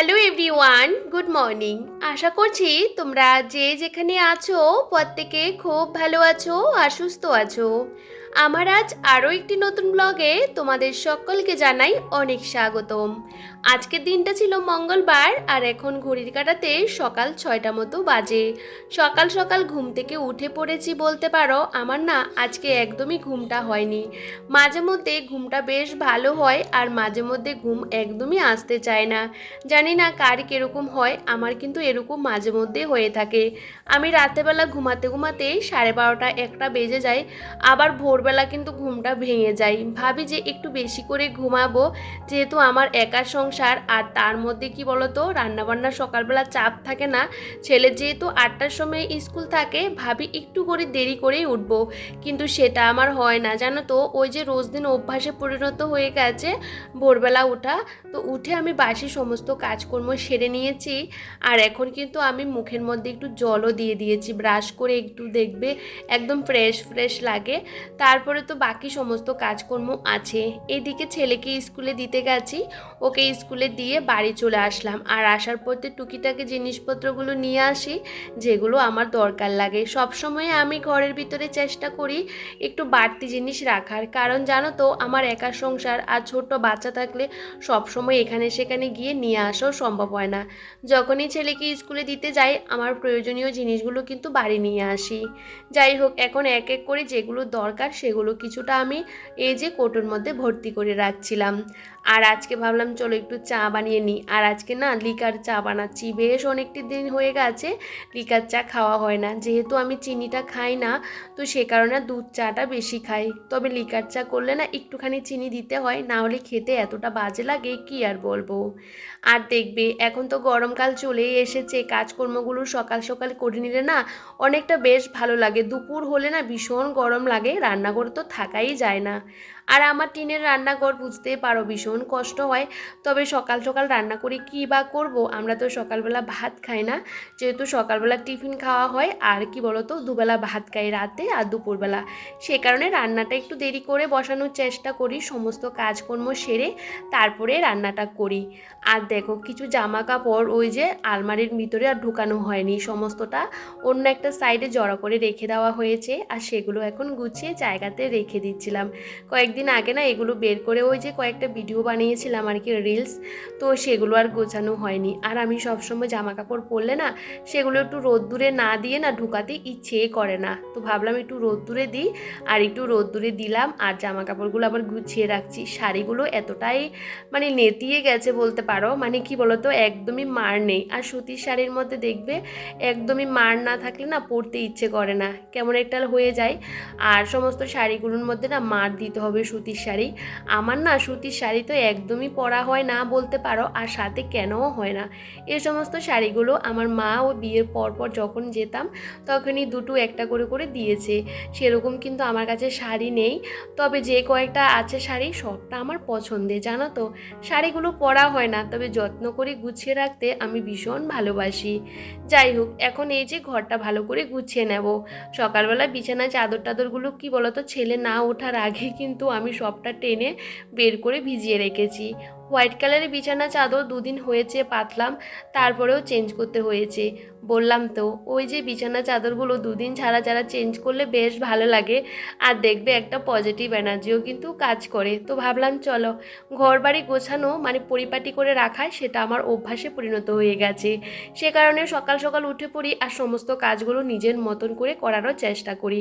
Hello everyone, good morning. আশা করছি তোমরা যে যেখানে আছো প্রত্যেকে খুব ভালো আছো আর সুস্থ আছো। আমার আজ আরও একটি নতুন ব্লগে তোমাদের সকলকে জানাই অনেক স্বাগতম। আজকের দিনটা ছিল মঙ্গলবার আর এখন ঘড়ির কাঁটাতে সকাল 6টা মতো বাজে। সকাল সকাল ঘুম থেকে উঠে পড়েছি বলতে পারো। আমার না আজকে একদমই ঘুমটা হয়নি। মাঝে মধ্যে ঘুমটা বেশ ভালো হয় আর মাঝে মধ্যে ঘুম একদমই আসতে চায় না। জানি না কার কীরকম হয়, আমার কিন্তু এরকম মাঝে মধ্যে হয়ে থাকে। আমি রাতেরবেলা ঘুমাতে ঘুমাতে 12:30 1টা বেজে যায়, আবার ভোরবেলা কিন্তু ঘুমটা ভেঙে যায়। ভাবি যে একটু বেশি করে ঘুমাবো, যেহেতু আমার একার সংসার আর তার মধ্যে কি বলতো রান্নাবান্না সকালবেলা চাপ থাকে না। ছেলে যেহেতু 8টার সময় স্কুল থাকে, ভাবি একটু করে দেরি করেই উঠবো, কিন্তু সেটা আমার হয় না জানো তো। ওই যে রোজ দিন অভ্যাসে পরিণত হয়ে গেছে ভোরবেলা ওঠা, তো উঠে আমি বাসি সমস্ত কাজকর্ম সেরে নিয়েছি। আর এখন কিন্তু আমি মুখের মধ্যে একটু জলও দিয়ে দিয়েছি, ব্রাশ করে একটু দেখবে একদম ফ্রেশ ফ্রেশ লাগে। তারপরে তো বাকি সমস্ত কাজকর্ম আছে। এইদিকে ছেলেকে স্কুলে দিতে গেছি, ওকে স্কুলে দিয়ে বাড়ি চলে আসলাম। আর আসার পথে টুকিটাকি জিনিসপত্রগুলো নিয়ে আসি যেগুলো আমার দরকার লাগে। সবসময় আমি ঘরের ভিতরে চেষ্টা করি একটু বাড়তি জিনিস রাখার, কারণ জানো তো আমার একার সংসার আর ছোট্ট বাচ্চা থাকলে সবসময় এখানে সেখানে গিয়ে নিয়ে আসাও সম্ভব হয় না। যখনই ছেলেকে স্কুলে দিতে যাই আমার প্রয়োজনীয় জিনিসগুলো কিন্তু বাড়ি নিয়ে আসি। যাই হোক, এখন এক এক করে যেগুলো দরকার সেগুলো কিছুটা আমি এই যে কৌটোর মধ্যে ভর্তি করে রাখছিলাম। আর আজকে ভাবলাম চলো একটু চা বানিয়ে নিই। আর আজকে না লিকার চা বানাচ্ছি, বেশ অনেকটি দিন হয়ে গেছে লিকার চা খাওয়া হয় না। যেহেতু আমি চিনিটা খাই না, তো সে কারণে দুধ চাটা বেশি খাই। তবে লিকার চা করলে না একটুখানি চিনি দিতে হয়, না হলে খেতে এতটা বাজে লাগে কি আর বলবো। আর দেখবে এখন তো গরমকাল চলেই এসেছে, কাজকর্মগুলো সকাল সকাল করে নিলে না অনেকটা বেশ ভালো লাগে। দুপুর হলে না ভীষণ গরম লাগে, রান্নাঘরে তো থাকাই যায় না। আর আমার টিনের রান্নাঘর বুঝতেই পারো ভীষণ কষ্ট হয়। তবে সকাল সকাল রান্না করে কী বা করব, আমরা তো সকালবেলা ভাত খাই না, যেহেতু সকালবেলা টিফিন খাওয়া হয় আর কি বলতো দুবেলা ভাত খাই, রাতে আর দুপুরবেলা। সে কারণে রান্নাটা একটু দেরি করে বসানোর চেষ্টা করি, সমস্ত কাজকর্ম সেরে তারপরে রান্নাটা করি। আর দেখো কিছু জামা কাপড় ওই যে আলমারির ভিতরে আর ঢুকানো হয়নি, সমস্তটা অন্য একটা সাইডে জড়ো করে রেখে দেওয়া হয়েছে। আর সেগুলো এখন গুছিয়ে জায়গাতে রেখে দিচ্ছিলাম। কয়েকদিন আগে না এগুলো বের করে ওই যে কয়েকটা ভিডিও বানিয়েছিলাম আর কি, রিলস, তো সেগুলো আর গোছানো হয়নি। আর আমি সবসময় জামা কাপড় পরলে না সেগুলো একটু রোদ্দুরে না দিয়ে না ঢুকাতে ইচ্ছেই করে না, তো ভাবলাম একটু রোদ্দুরে দিই। আর একটু রোদ্দুরে দিলাম আর জামা কাপড়গুলো আবার গুছিয়ে রাখছি। শাড়িগুলো এতটাই মানে নেতিয়ে গেছে বলতে পারো, মানে কি বলতো একদমই মার নেই। আর সুতির শাড়ির মধ্যে দেখবে একদমই মার না থাকলে না পরতে ইচ্ছে করে না, কেমন একটা হয়ে যায়। আর সমস্ত শাড়িগুলোর মধ্যে না মার দিতে হবে সুতির শাড়ি। আমার না সুতির শাড়ি তো একদমই পরা হয় না বলতে পারো, আর সাথে কেনও হয় না। এই সমস্ত শাড়িগুলো আমার মা ও বিয়ের পর যখন যেতাম তখনই দুটো একটা করে করে দিয়েছে। সেরকম কিন্তু আমার কাছে শাড়ি নেই, তবে যে কয়েকটা আছে শাড়ি সবটা আমার পছন্দের জানো তো। শাড়িগুলো পরা হয় না, তবে যত্ন করে গুছিয়ে রাখতে আমি ভীষণ ভালোবাসি। যাই হোক, এখন এই যে ঘরটা ভালো করে গুছিয়ে নেব। সকালবেলা বিছানায় চাদর টাদরগুলো কি বলতো ছেলে না ওঠার আগে কিন্তু আমি সবটা টেনে বের করে ভিজিয়ে রেখেছি। হোয়াইট কালারের বিছানা চাদর দুদিন হয়েছে পাতলাম, তারপরেও চেঞ্জ করতে হয়েছে। বললাম তো ওই যে বিছানা চাদরগুলো দুদিন ছাড়া ছাড়া চেঞ্জ করলে বেশ ভালো লাগে, আর দেখবে একটা পজিটিভ এনার্জিও কিন্তু কাজ করে। তো ভাবলাম চলো ঘর বাড়ি গোছানো মানে পরিপাটি করে রাখায় সেটা আমার অভ্যাসে পরিণত হয়ে গেছে। সে কারণে সকাল সকাল উঠে পড়ি আর সমস্ত কাজগুলো নিজের মতন করে করারও চেষ্টা করি।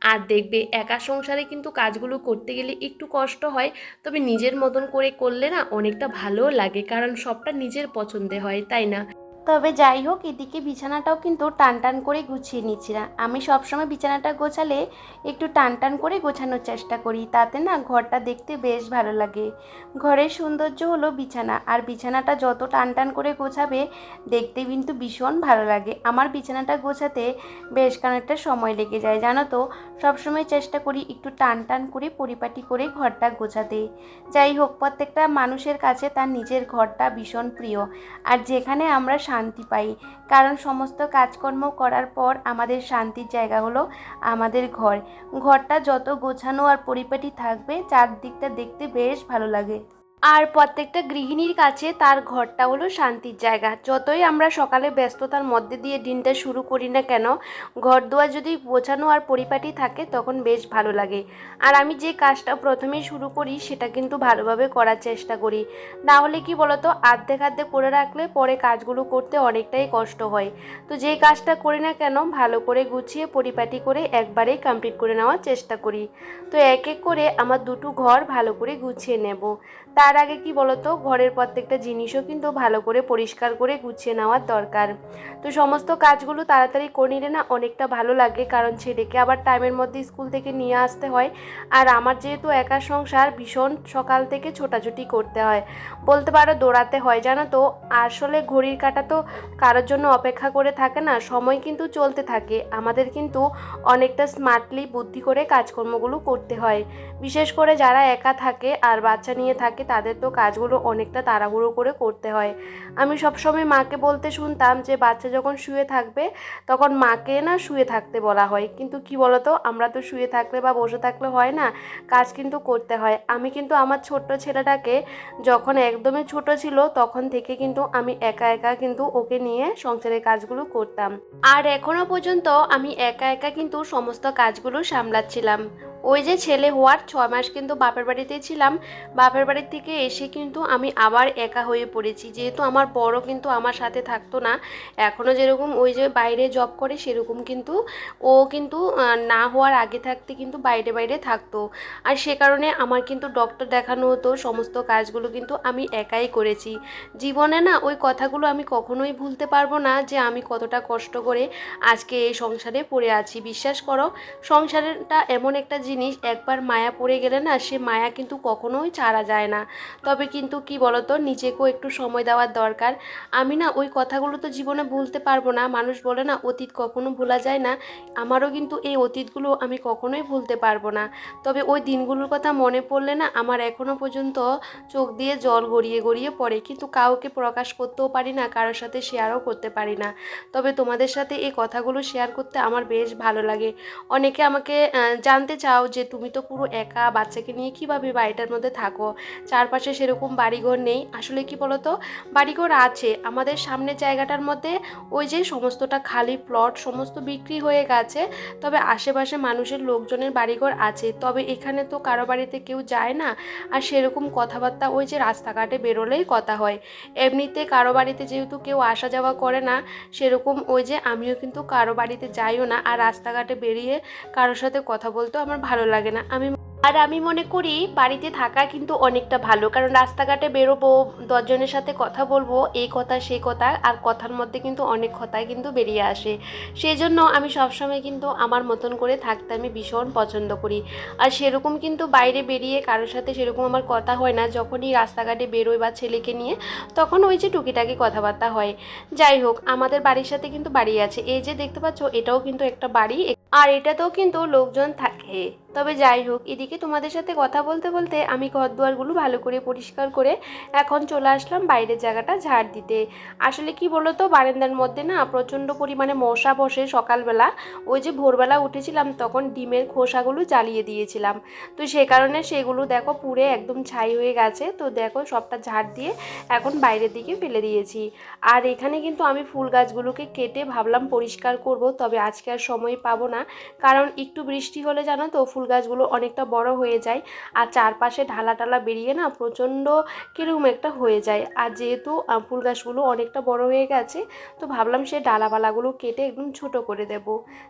আর দেখবে একা সংসারে কিন্তু কাজগুলো করতে গেলে একটু কষ্ট হয়, তবে নিজের মতন করে করলে না অনেকটা ভালোও লাগে, কারণ সবটা নিজের পছন্দে হয়, তাই না? তবে যাই হোক, এদিকে বিছানাটাও কিন্তু টান টান করে গুছিয়ে নিচ্ছি না। আমি সবসময় বিছানাটা গোছালে একটু টান টান করে গোছানোর চেষ্টা করি, তাতে না ঘরটা দেখতে বেশ ভালো লাগে। ঘরের সৌন্দর্য হলো বিছানা, আর বিছানাটা যত টান টান করে গোছাবে দেখতে কিন্তু ভীষণ ভালো লাগে। আমার বিছানাটা গোছাতে বেশ খানিকটা সময় লেগে যায় জানো তো। সবসময় চেষ্টা করি একটু টান টান করে পরিপাটি করে ঘরটা গোছাতে। যাই হোক, প্রত্যেকটা মানুষের কাছে তার নিজের ঘরটা ভীষণ প্রিয়, আর যেখানে আমরা শান্তি পাই, কারণ সমস্ত কাজকর্ম করার পর আমাদের শান্তির জায়গা হলো আমাদের ঘর। ঘরটা যত গোছানো আর পরিপাটি থাকবে চারদিকটা দেখতে বেশ ভালো লাগে। আর প্রত্যেকটা গৃহিণীর কাছে তার ঘরটা হলো শান্তির জায়গা। যতই আমরা সকালে ব্যস্ততার মধ্যে দিয়ে দিনটা শুরু করি না কেন, ঘর দুয়ার যদি গোছানো আর পরিপাটি থাকে তখন বেশ ভালো লাগে। আর আমি যে কাজটা প্রথমেই শুরু করি সেটা কিন্তু ভালোভাবে করার চেষ্টা করি। না হলে কি বলতো, আর্ধেক আর্ধেক করে রাখলে পরে কাজগুলো করতে অনেকটাই কষ্ট হয়। তো যেই কাজটা করি না কেন ভালো করে গুছিয়ে পরিপাটি করে একবারেই কমপ্লিট করে নেওয়ার চেষ্টা করি। তো এক এক করে আমার দুটো ঘর ভালো করে গুছিয়ে নেব। তার আগে কি বলতো, ঘরের প্রত্যেকটা জিনিসও কিন্তু ভালো করে পরিষ্কার করে গুছিয়ে নেওয়ার দরকার। তো সমস্ত কাজগুলো তাড়াতাড়ি করে নিলে না অনেকটা ভালো লাগে, কারণ ছেলেকে আবার টাইমের মধ্যে স্কুল থেকে নিয়ে আসতে হয়। আর আমার যেহেতু একা সংসার, ভীষণ সকাল থেকে ছোটাছুটি করতে হয়, বলতে পারো দৌড়াতে হয়, জানো তো। আসলে ঘড়ির কাঁটা তো কারোর জন্য অপেক্ষা করে থাকে না, সময় কিন্তু চলতে থাকে। আমাদের কিন্তু অনেকটা স্মার্টলি বুদ্ধি করে কাজকর্মগুলো করতে হয়। বিশেষ করে যারা একা থাকে আর বাচ্চা নিয়ে থাকে তাদের তো কাজগুলো অনেকটা তাড়াহুড়ো করে করতে হয়। আমি সবসময় মাকে বলতে শুনতাম যে বাচ্চা যখন শুয়ে থাকবে তখন মাকে না শুয়ে থাকতে বলা হয়, কিন্তু কি বলতো, আমরা তো শুয়ে থাকলে বা বসে থাকলে হয় না, কাজ কিন্তু করতে হয়। আমি কিন্তু আমার ছোট্ট ছেলেটাকে যখন একদমই ছোট ছিল তখন থেকে কিন্তু আমি একা একা কিন্তু ওকে নিয়ে সংসারের কাজগুলো করতাম। আর এখনো পর্যন্ত আমি একা একা কিন্তু সমস্ত কাজগুলো সামলাচ্ছিলাম। ওই যে ছেলে হওয়ার 6 মাস কিন্তু বাপের বাড়িতেই ছিলাম। বাপের বাড়ির থেকে এসে কিন্তু আমি আবার একা হয়ে পড়েছি, যেহেতু আমার বড় কিন্তু আমার সাথে থাকতো না। এখনও যেরকম ওই যে বাইরে জব করে সেরকম কিন্তু ও কিন্তু না হওয়ার আগে থাকতে কিন্তু বাইরে বাইরে থাকতো। আর সে কারণে আমার কিন্তু ডক্টর দেখানো হতো, সমস্ত কাজগুলো কিন্তু আমি একাই করেছি। জীবনে না ওই কথাগুলো আমি কখনোই ভুলতে পারবো না, যে আমি কতটা কষ্ট করে আজকে এই সংসারে পড়ে আছি। বিশ্বাস করো, সংসারটা এমন একটা জিনিস, একবার মায়া পড়ে গেলে না সে মায়া কিন্তু কখনোই ছাড়া যায় না। তবে কিন্তু কি বলতো, নিজেকেও একটু সময় দেওয়ার দরকার। আমি না ওই কথাগুলো তো জীবনে ভুলতে পারবো না। মানুষ বলে না অতীত কখনো ভোলা যায় না, আমারও কিন্তু এই অতীতগুলো আমি কখনোই ভুলতে পারবো না। তবে ওই দিনগুলোর কথা মনে পড়লে না আমার এখনও পর্যন্ত চোখ দিয়ে জল গড়িয়ে গড়িয়ে পড়ে, কিন্তু কাউকে প্রকাশ করতেও পারি না, কারোর সাথে শেয়ারও করতে পারি না। তবে তোমাদের সাথে এই কথাগুলো শেয়ার করতে আমার বেশ ভালো লাগে। অনেকে আমাকে জানতে চাও যে তুমি তো পুরো একা, বাচ্চাকে নিয়ে কিভাবে বাড়িটার মধ্যে থাকো, চারপাশে সেরকম বাড়িঘর নেই। আসলে কি বলতো, বাড়িঘর আছে আমাদের সামনের জায়গাটার মধ্যে, ওই যে সমস্তটা খালি প্লট সমস্ত বিক্রি হয়ে গেছে। তবে আশেপাশে মানুষের লোকজনের বাড়িঘর আছে, তবে এখানে তো কারো বাড়িতে কেউ যায় না। আর সেরকম কথাবার্তা ওই যে রাস্তাঘাটে বেরোলেই কথা হয়। এমনিতে কারো বাড়িতে যেহেতু কেউ আসা যাওয়া করে না, সেরকম ওই যে আমিও কিন্তু কারো বাড়িতে যাইও না। আর রাস্তাঘাটে বেরিয়ে কারোর সাথে কথা বলতেও আমার ভালো লাগে না। আমি মনে করি বাড়িতে থাকা কিন্তু অনেকটা ভালো, কারণ রাস্তাঘাটে বেরোবো, 10 জনের সাথে কথা বলবো, এই কথা সেই কথা, আর কথার মধ্যে কিন্তু অনেক কথাই কিন্তু বেরিয়ে আসে। সেই জন্য আমি সবসময় কিন্তু আমার মতন করে থাকতে আমি ভীষণ পছন্দ করি। আর সেরকম কিন্তু বাইরে বেরিয়ে কারোর সাথে সেরকম আমার কথা হয় না। যখনই রাস্তাঘাটে বেরোই বা ছেলেকে নিয়ে, তখন ওই যে টুকিটাকি কথাবার্তা হয়। যাই হোক, আমাদের বাড়ির সাথে কিন্তু বাড়ি আছে, এই যে দেখতে পাচ্ছ এটাও কিন্তু একটা বাড়ি, আর এটাতেও কিন্তু লোকজন থাকে। তবে যাই হোক, এদিকে তোমাদের সাথে কথা বলতে বলতে আমি ঘর দুয়ারগুলো ভালো করে পরিষ্কার করে এখন চলে আসলাম বাইরের জায়গাটা ঝাড় দিতে। আসলে কি বলো তো, বারান্দার মধ্যে না প্রচণ্ড পরিমাণে মশা বসে। সকালবেলা ওই যে ভোরবেলা উঠেছিলাম তখন ডিমের খোসাগুলো জ্বালিয়ে দিয়েছিলাম, তো সে কারণে সেগুলো দেখো পুড়ে একদম ছাই হয়ে গেছে। তো দেখো সবটা ঝাড় দিয়ে এখন বাইরের দিকে ফেলে দিয়েছি। আর এখানে কিন্তু আমি ফুল গাছগুলোকে কেটে ভাবলাম পরিষ্কার করব, তবে আজকে আর সময় পাবো না, কারণ একটু বৃষ্টি হলে জানো তো ফুল গাছগুলো অনেকটা বড় হয়ে যায়। আর চারপাশে ঢালা টালা বেরিয়ে না প্রচণ্ড কিরকম একটা হয়ে যায়। আর যেহেতু ফুল গাছগুলো অনেকটা বড় হয়ে গেছে, তো ভাবলাম সে ডালাপালাগুলো কেটে একদম ছোট করে দেব।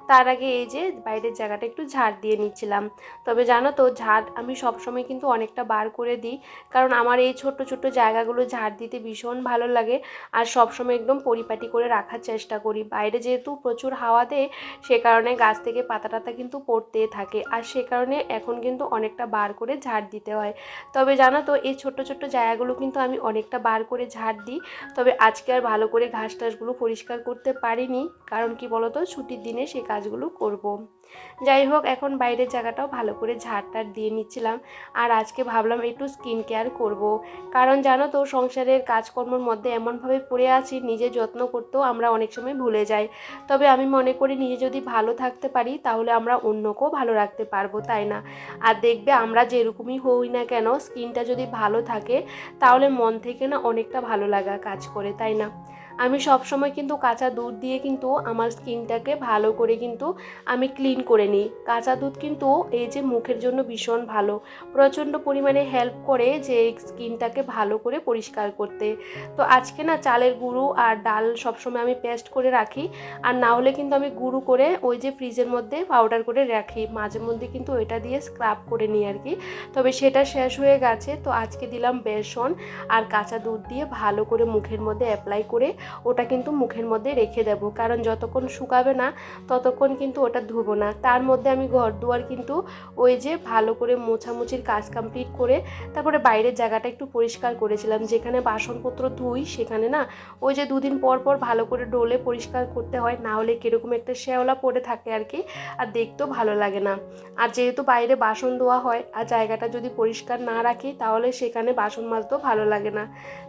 তার আগে এই যে বাইরের জায়গাটা একটু ঝাড় দিয়ে নিচ্ছিলাম। তবে জানো তো, ঝাড় আমি সবসময় কিন্তু অনেকটা বার করে দিই, কারণ আমার এই ছোট্ট ছোট্ট জায়গাগুলো ঝাড় দিতে ভীষণ ভালো লাগে। আর সবসময় একদম পরিপাটি করে রাখার চেষ্টা করি। বাইরে যেহেতু প্রচুর হাওয়া দেয়, সে কারণে গাছ থেকে পাতা টাতা কিন্তু পড়তে থাকে, আর সে কারণে এখন কিন্তু অনেকটা বার করে ঝাড় দিতে হয়। তবে জানো তো, এই ছোট্ট ছোট্ট জায়গাগুলো কিন্তু আমি অনেকটা বার করে ঝাড় দিই। তবে আজকে আর ভালো করে ঘাস টাসগুলো পরিষ্কার করতে পারিনি, কারণ কি বলতো, ছুটির দিনে সে কাজগুলো করব। যাই হোক, এখন বাইরের জায়গাটাও ভালো করে ঝাড়টার দিয়ে নিচ্ছিলাম। আর আজকে ভাবলাম একটু স্কিন কেয়ার করব, কারণ জানো তো সংসারের কাজকর্মের মধ্যে এমনভাবে পড়ে আছি, নিজের যত্ন করতেও আমরা অনেক সময় ভুলে যাই। তবে আমি মনে করি নিজে যদি ভালো থাকতে পারি তাহলে আমরা অন্যকেও ভালো রাখতে পারবো। পারবো, তাই না? আর দেখবে আমরা যেরকমই হই না কেন, স্কিনটা যদি ভালো থাকে তাহলে মন থেকে না অনেকটা ভালো লাগা কাজ করে, তাই না? আমি সব সময় কিন্তু কাঁচা দুধ দিয়ে কিন্তু আমার স্কিনটাকে ভালো করে কিন্তু আমি ক্লিন করে নিই। কাঁচা দুধ কিন্তু এই যে মুখের জন্য ভীষণ ভালো, প্রচণ্ড পরিমাণে হেল্প করে যে স্কিনটাকে ভালো করে পরিষ্কার করতে। তো আজকে না চালের গুঁড়ো আর ডাল সবসময় আমি পেস্ট করে রাখি, আর না হলে কিন্তু আমি গুঁড়ো করে ওই যে ফ্রিজের মধ্যে পাউডার করে রাখি, মাঝে মধ্যে কিন্তু ওইটা দিয়ে স্ক্রাব করে নিই আর কি। তবে সেটা শেষ হয়ে গেছে, তো আজকে দিলাম বেসন আর কাঁচা দুধ দিয়ে ভালো করে মুখের মধ্যে অ্যাপ্লাই করে ওটা কিন্তু মুখের মধ্যে রেখে দেব, কারণ যতক্ষণ শুকাবে না ততক্ষণ কিন্তু ওটা ধুবো না। তার মধ্যে আমি ঘর দুয়ার কিন্তু ওই যে ভালো করে মোছামুছির কাজ কমপ্লিট করে তারপরে বাইরের জায়গাটা একটু পরিষ্কার করেছিলাম, যেখানে বাসনপত্র ধুই সেখানে না ওই যে দুদিন পর পর ভালো করে ডোলে পরিষ্কার করতে হয়, না হলে কীরকম একটা শ্যাওলা পড়ে থাকে আর কি, আর দেখতেও ভালো লাগে না। আর যেহেতু বাইরে বাসন ধোয়া হয় আর জায়গাটা যদি পরিষ্কার না রাখি তাহলে সেখানে বাসন মাজতেও ভালো লাগে না।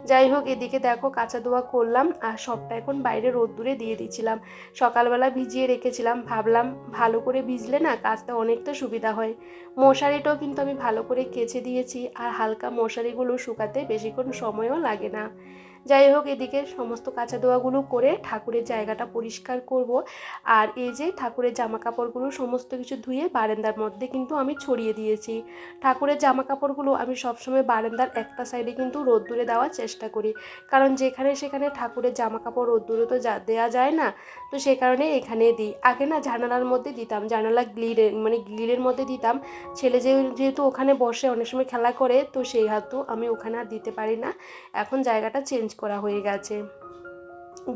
যাই হোক, এদিকে দেখো কাঁচা ধোয়া করলাম আর সবটা এখন বাইরে রোদ্দুরে দিয়ে দিয়েছিলাম। সকালবেলা ভিজিয়ে রেখেছিলাম, ভাবলাম ভালো করে ভিজলে না কাজটা অনেকটা সুবিধা হয়। মশারিটাও কিন্তু আমি ভালো করে কেচে দিয়েছি, আর হালকা মশারিগুলো শুকাতে বেশিক্ষণ সময়ও লাগে না। যাই হোক, এদিকে সমস্ত কাঁচা ধোয়াগুলো করে ঠাকুরের জায়গাটা পরিষ্কার করব। আর এই যে ঠাকুরের জামা কাপড়গুলো সমস্ত কিছু ধুয়ে বারান্দার মধ্যে কিন্তু আমি ছড়িয়ে দিয়েছি। ঠাকুরের জামা কাপড়গুলো আমি সবসময় বারান্দার একটা সাইডে কিন্তু রোদ্দুরে দেওয়ার চেষ্টা করি, কারণ যেখানে সেখানে ঠাকুরের জামা কাপড় রোদ্দুরে তো দেওয়া যায় না, তো সে কারণে এখানে দিই। আগে না জানালার মধ্যে দিতাম, জানালা গ্রিলের মধ্যে দিতাম। ছেলে যেহেতু ওখানে বসে অনেক সময় খেলা করে, তো সেই হাতু আমি ওখানে আর দিতে পারি না। এখন জায়গাটা চেঞ্জ করা হয়ে গেছে।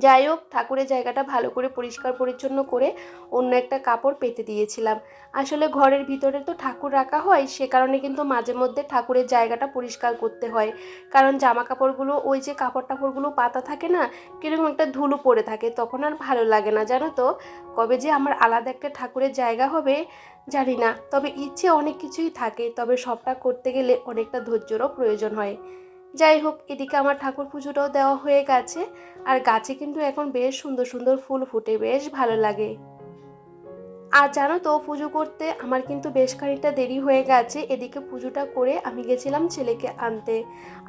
যাই হোক, ঠাকুরের জায়গাটা ভালো করে পরিষ্কার পরিচ্ছন্ন করে অন্য একটা কাপড় পেতে দিয়েছিলাম। আসলে ঘরের ভিতরে তো ঠাকুর রাখা হয়, সে কারণে কিন্তু মাঝে মধ্যে ঠাকুরের জায়গাটা পরিষ্কার করতে হয়, কারণ জামা কাপড়গুলো ওই যে কাপড় টাপড়গুলো পাতা থাকে না, কীরকম একটা ধুলো পড়ে থাকে, তখন আর ভালো লাগে না, জানো তো। কবে যে আমার আলাদা একটা ঠাকুরের জায়গা হবে জানি না, তবে ইচ্ছে অনেক কিছুই থাকে, তবে সবটা করতে গেলে অনেকটা ধৈর্যেরও প্রয়োজন হয়। যাই হোক, এদিকে আমার ঠাকুর পুজোটাও দেওয়া হয়ে গেছে, আর গাছে কিন্তু এখন বেশ সুন্দর সুন্দর ফুল ফুটে, বেশ ভালো লাগে। আর জানো তো, পুজো করতে আমার কিন্তু বেশ খানিকটা দেরি হয়ে গেছে। এদিকে পুজোটা করে আমি গেছিলাম ছেলেকে আনতে।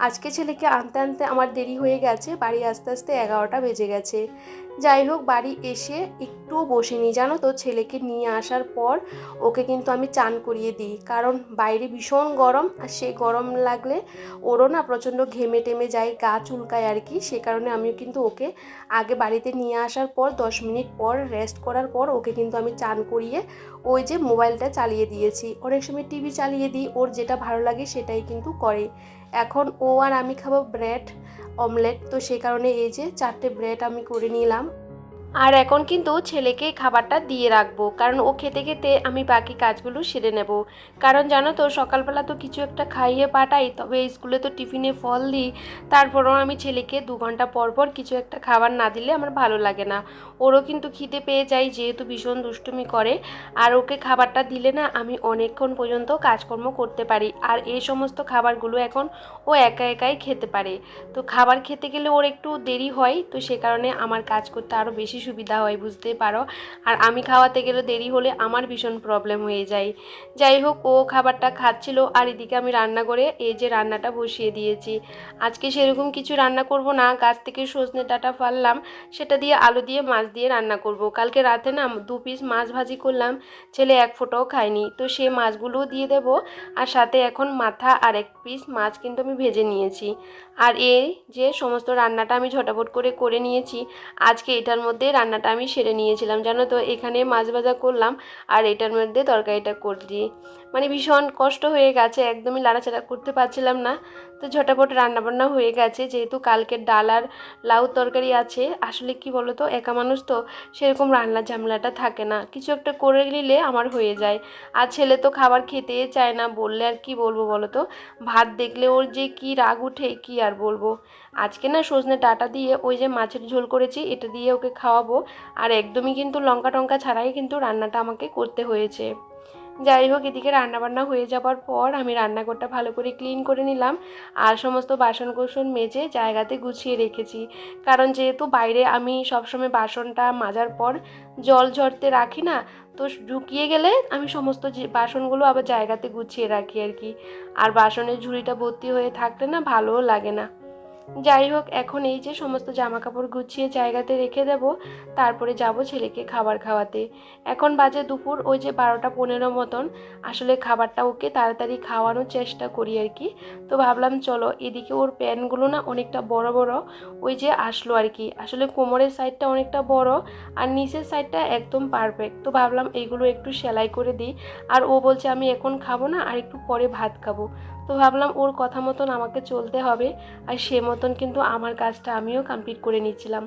আজকে ছেলেকে আনতে আনতে আমার দেরি হয়ে গেছে, বাড়ি আস্তে আস্তে 11টা বেজে গেছে। যাই হোক, বাড়ি এসে একটু বসিনি, জানো তো, ছেলেকে নিয়ে আসার পর ওকে কিন্তু আমি চান করিয়ে দিই, কারণ বাইরে ভীষণ গরম, আর সে গরম লাগলে ওরও না প্রচণ্ড ঘেমে টেমে যায়, গা চুলকায় আর কি। সে কারণে আমিও কিন্তু ওকে আগে বাড়িতে নিয়ে আসার পর 10 মিনিট পর রেস্ট করার পর ওকে কিন্তু আমি চান করিয়ে ওই যে মোবাইলটা চালিয়ে দিয়েছি। অনেক সময় টিভি চালিয়ে দিই, ওর যেটা ভালো লাগে সেটাই কিন্তু করে। এখন ও আর আমি খাবো ব্রেড অমলেট, তো সে কারণে এই যে 4টে ব্রেড আমি করে নিলাম। আর এখন কিন্তু ছেলেকে খাবারটা দিয়ে রাখবো, কারণ ও খেতে খেতে আমি বাকি কাজগুলো সেরে নেব। কারণ জানো তো, সকালবেলা তো কিছু একটা খাইয়ে পাঠাই, তবে স্কুলে তো টিফিনে ফল দিই, তারপরও আমি ছেলেকে 2 ঘন্টা পর পর কিছু একটা খাবার না দিলে আমার ভালো লাগে না। ওরও কিন্তু খিদে পেয়ে যায়, যেহেতু ভীষণ দুষ্টুমি করে, আর ওকে খাবারটা দিলে না আমি অনেকক্ষণ পর্যন্ত কাজকর্ম করতে পারি, আর এই সমস্ত খাবারগুলো এখন ও একা একাই খেতে পারে। তো খাবার খেতে গেলে ওর একটু দেরি হয়, তো সে কারণে আমার কাজ করতে আরও বেশি সুবিধা হয়, বুঝতেই পারো। আর আমি খাওয়াতে গেলে দেরি হলে আমার ভীষণ প্রবলেম হয়ে যায়। যাই হোক, ও খাবারটা খাচ্ছিল, আর এদিকে আমি রান্না করে এই যে রান্নাটা বসিয়ে দিয়েছি। আজকে সেরকম কিছু রান্না করব না, গাছ থেকে সজনে ডাঁটা ফাললাম, সেটা দিয়ে আলু দিয়ে মাছ দিয়ে রান্না করব। কালকে রাতে না 2 পিস মাছ ভাজি করলাম, ছেলে এক ফোঁটাও খায়নি, তো সে মাছগুলোও দিয়ে দেব। আর সাথে এখন মাথা আর 1 পিস মাছ কিন্তু আমি ভেজে নিয়েছি। আর এই যে সমস্ত রান্নাটা আমি ঝটাপট করে করে নিয়েছি। আজকে এটার মধ্যে রান্নাটা আমি সেরে নিয়েছিলাম, জানো তো, এখানে মাছ ভাজা করলাম আর এটার মধ্যে তরকারিটা করছি। মানে ভীষণ কষ্ট হয়ে গেছে, একদমই লাড়াচাড়া করতে পারছিলাম না। তো ঝটাপট রান্নাবান্না হয়ে গেছে, যেহেতু কালকের ডাল আর লাউ তরকারি আছে। আসলে কি বলো তো, একা মানুষ তো সেরকম রান্নার ঝামেলাটা থাকে না, কিছু একটা করে নিলে আমার হয়ে যায়। আর ছেলে তো খাবার খেতেই চায় না, বললে আর কি বলবো বলো তো, ভাত দেখলে ওর যে কি রাগ উঠে কি আর বলবো। আজকে না সজনে ডাঁটা দিয়ে ওই যে মাছের ঝোল করেছি, এটা দিয়ে ওকে খাওয়াবো। আর একদমই কিন্তু লঙ্কা টঙ্কা ছাড়াই কিন্তু রান্নাটা আমাকে করতে হয়েছে। যাই হোক, এদিকে রান্নাবান্না হয়ে যাবার পর আমি রান্নাঘরটা ভালো করে ক্লিন করে নিলাম আর সমস্ত বাসন মেজে জায়গাতে গুছিয়ে রেখেছি। কারণ যেহেতু বাইরে আমি সবসময় বাসনটা মাজার পর জল ঝরতে রাখি না, তো শুকিয়ে গেলে আমি সমস্ত যে বাসনগুলো আবার জায়গাতে গুছিয়ে রাখি আর কি। আর বাসনের ঝুড়িটা ভর্তি হয়ে থাকলে না ভালোও লাগে না। যাই হোক, এখন এই যে সমস্ত জামা কাপড় গুছিয়ে জায়গাতে রেখে দেব, তারপরে যাব ছেলেকে খাবার খাওয়াতে। এখন বাজে দুপুর ওই যে 12টা 15 মতন। আসলে খাবারটা ওকে তাড়াতাড়ি খাওয়ানোর চেষ্টা করি আর কি। তো ভাবলাম চলো, এদিকে ওর প্যান্টগুলো না অনেকটা বড় বড় ওই যে আসলো আর কি। আসলে কোমরের সাইডটা অনেকটা বড় আর নিচের সাইডটা একদম পারফেক্ট। তো ভাবলাম এইগুলো একটু সেলাই করে দিই। আর ও বলছে আমি এখন খাবো না, আর একটু পরে ভাত খাবো। তো ভাবলাম ওর কথা মতন আমাকে চলতে হবে, আর সে মতন কিন্তু আমার কাজটা আমিও কমপ্লিট করে নিচ্ছিলাম।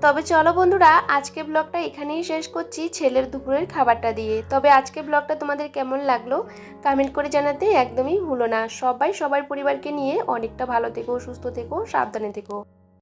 তবে চলো বন্ধুরা, আজকের ব্লগটা এখানেই শেষ করছি ছেলের দুপুরের খাবারটা দিয়ে। তবে আজকের ব্লগটা তোমাদের কেমন লাগলো কমেন্ট করে জানাতে একদমই ভুলো না। সবাই সবার পরিবারকে নিয়ে অনেকটা ভালো থেকো, সুস্থ থেকো, সাবধানে থেকো।